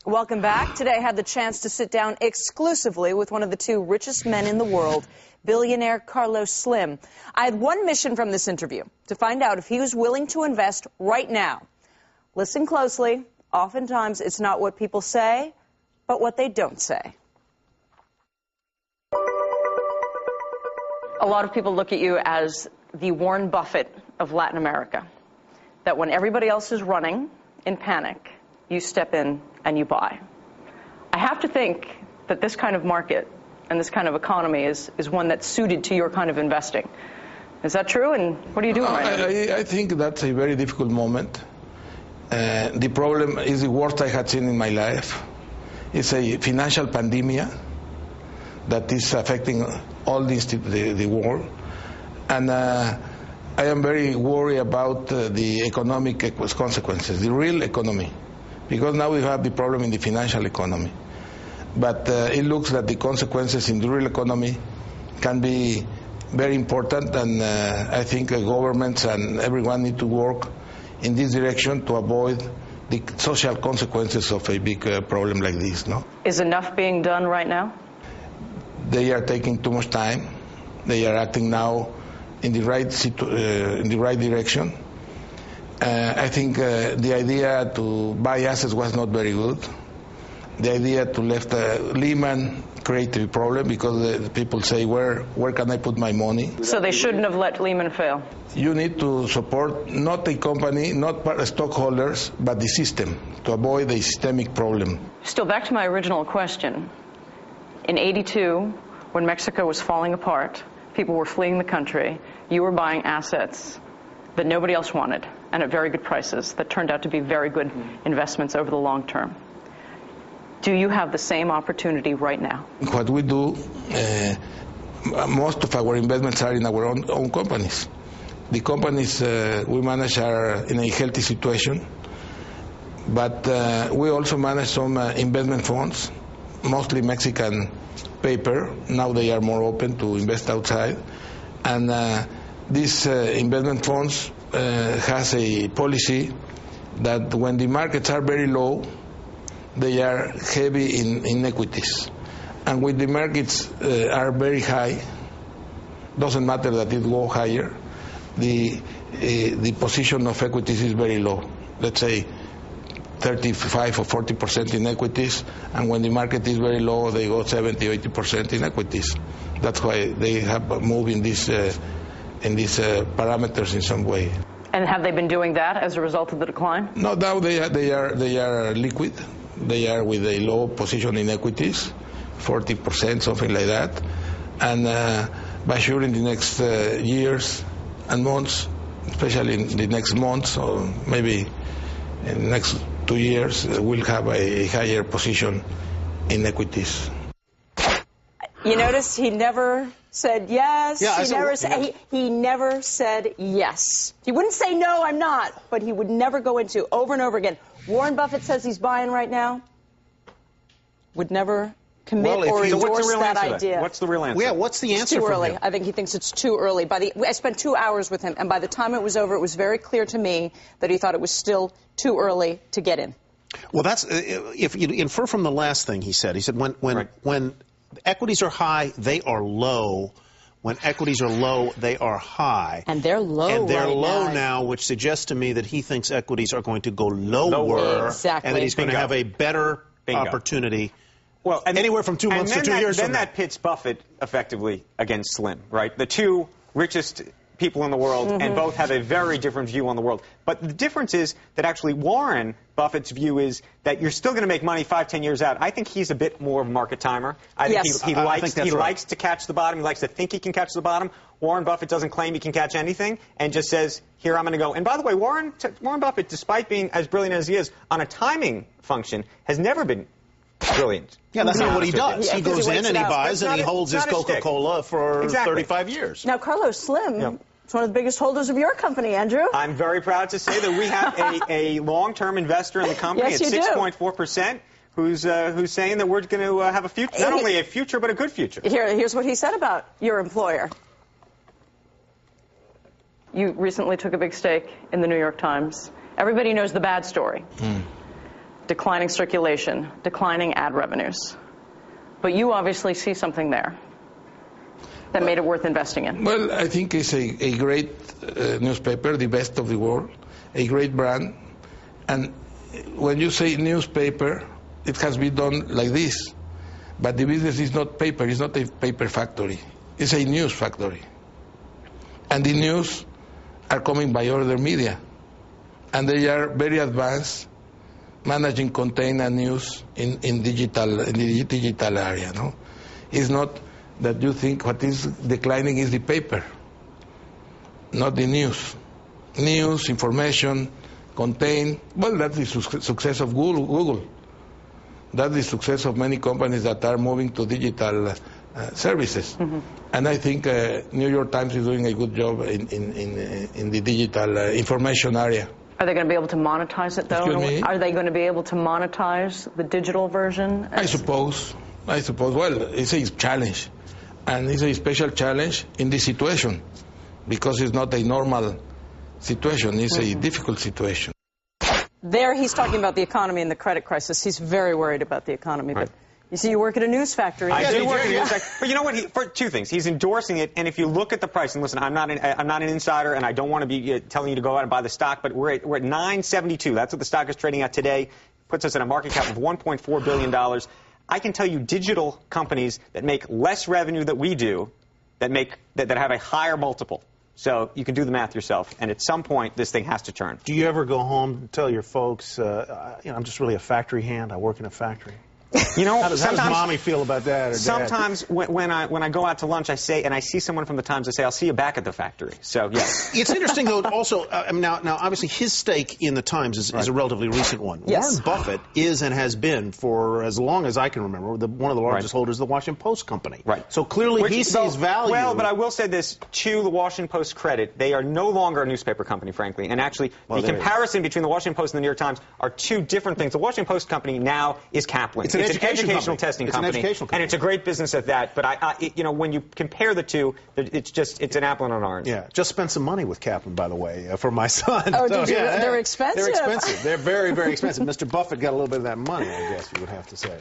Welcome back. Today I had the chance to sit down exclusively with one of the two richest men in the world, billionaire Carlos Slim. I had one mission from this interview, to find out if he was willing to invest right now. Listen closely. Oftentimes it's not what people say, but what they don't say. A lot of people look at you as the Warren Buffett of Latin America, that when everybody else is running in panic, you step in and you buy. I have to think that this kind of market and this kind of economy is one that's suited to your kind of investing. Is that true? And what are you doing right now? I think that's a very difficult moment. The problem is the worst I had seen in my life. It's a financial pandemic that is affecting all the world. And I am very worried about the economic consequences, the real economy. Because now we have the problem in the financial economy. But it looks that the consequences in the real economy can be very important, and I think governments and everyone need to work in this direction to avoid the social consequences of a big problem like this. No? Is enough being done right now? They are taking too much time. They are acting now in the right direction. I think the idea to buy assets was not very good. The idea to let Lehman create a problem because the people say, where can I put my money? So they shouldn't have let Lehman fail? You need to support not the company, not stockholders, but the system to avoid a systemic problem. Still, back to my original question. In '82, when Mexico was falling apart, people were fleeing the country, you were buying assets that nobody else wanted and at very good prices that turned out to be very good investments over the long term. Do you have the same opportunity right now? What we do, most of our investments are in our own companies. The companies we manage are in a healthy situation, but we also manage some investment funds, mostly Mexican paper. Now they are more open to invest outside. And these investment funds has a policy that when the markets are very low, they are heavy in equities. And when the markets are very high, doesn't matter that it go higher, the position of equities is very low. Let's say 35 or 40% in equities, and when the market is very low, they go 70 or 80% in equities. That's why they have moved in these parameters in some way. And have they been doing that as a result of the decline? No, now they are liquid. They are with a low position in equities, 40%, something like that. And by sure in the next years and months, especially in the next months or maybe in the next 2 years, we'll have a higher position in equities. You notice he never said yes. Yeah, he never said yes. He wouldn't say no, I'm not, but he would never go into over and over again. Warren Buffett says he's buying right now. Would never commit or endorse that idea. What's the real answer? Yeah, what's the answer? It's too early. I think he thinks it's too early. I spent 2 hours with him, and by the time it was over, it was very clear to me that he thought it was still too early to get in. Well, that's if you infer from the last thing he said. He said when equities are high, they are low. When equities are low, they are high. And they're low And they're right low now, which suggests to me that he thinks equities are going to go lower. Exactly. And that he's going to have a better opportunity. Well, and anywhere from 2 months to 2 years from now. Then that pits Buffett effectively against Slim, right? The two richest people in the world, and both have a very different view on the world. But the difference is that actually Warren Buffett's view is that you're still going to make money 5-10 years out. I think he's a bit more of a market timer. I think he likes to catch the bottom. He likes to think he can catch the bottom. Warren Buffett doesn't claim he can catch anything and just says, here, I'm going to go. And by the way, Warren Buffett, despite being as brilliant as he is, on a timing function, has never been brilliant. Yeah, that's not what he does. He goes in and he buys and he holds his Coca-Cola for 35 years. Now, Carlos Slim is one of the biggest holders of your company, Andrew. I'm very proud to say that we have a long-term investor in the company at 6.4%. Who's saying that we're going to have a future, not only a future, but a good future. Here's what he said about your employer. You recently took a big stake in the New York Times. Everybody knows the bad story. declining circulation, declining ad revenues. But you obviously see something there that made it worth investing in. Well, I think it's a great newspaper, the best of the world, a great brand. And when you say newspaper, it has been done like this. But the business is not paper. It's not a paper factory. It's a news factory. And the news are coming by other media. And they are very advanced managing content and news in the digital area. No? It's not that you think what is declining is the paper, not the news. News, information, content, well, that's the success of Google. That's the success of many companies that are moving to digital services. Mm-hmm. And I think New York Times is doing a good job in the digital information area. Are they going to be able to monetize it, though? Excuse me? Are they going to be able to monetize the digital version? I suppose. Well, it's a challenge. And it's a special challenge in this situation because it's not a normal situation. It's a difficult situation. There he's talking about the economy and the credit crisis. He's very worried about the economy. Right. But you see, you work at a news factory. I do work at a news factory. But you know what? For two things. He's endorsing it, and if you look at the price, and listen, I'm not an insider, and I don't want to be telling you to go out and buy the stock, but we're at $9.72. That's what the stock is trading at today. Puts us at a market cap of $1.4 billion. I can tell you digital companies that make less revenue than we do, that have a higher multiple. So you can do the math yourself, and at some point, this thing has to turn. Do you ever go home and tell your folks, I'm just really a factory hand, I work in a factory? You know, how does mommy feel about that? Or sometimes when I go out to lunch, I say, and I see someone from the Times, I say, I'll see you back at the factory. So, yes. It's interesting, though, also, now, obviously, his stake in the Times is a relatively recent one. Yes. Warren Buffett is and has been, for as long as I can remember, one of the largest holders of the Washington Post company. Right. So clearly he sees value. Well, but I will say this, to the Washington Post credit, they are no longer a newspaper company, frankly. And actually, the comparison between the Washington Post and the New York Times are two different things. The Washington Post company now is Kaplan. It's an educational testing company. company, and it's a great business at that. But when you compare the two, it's an apple and an orange. Yeah, just spent some money with Kaplan, by the way, for my son. Oh, did you? They're expensive. They're expensive. They're very, very expensive. Mr. Buffett got a little bit of that money, I guess you would have to say.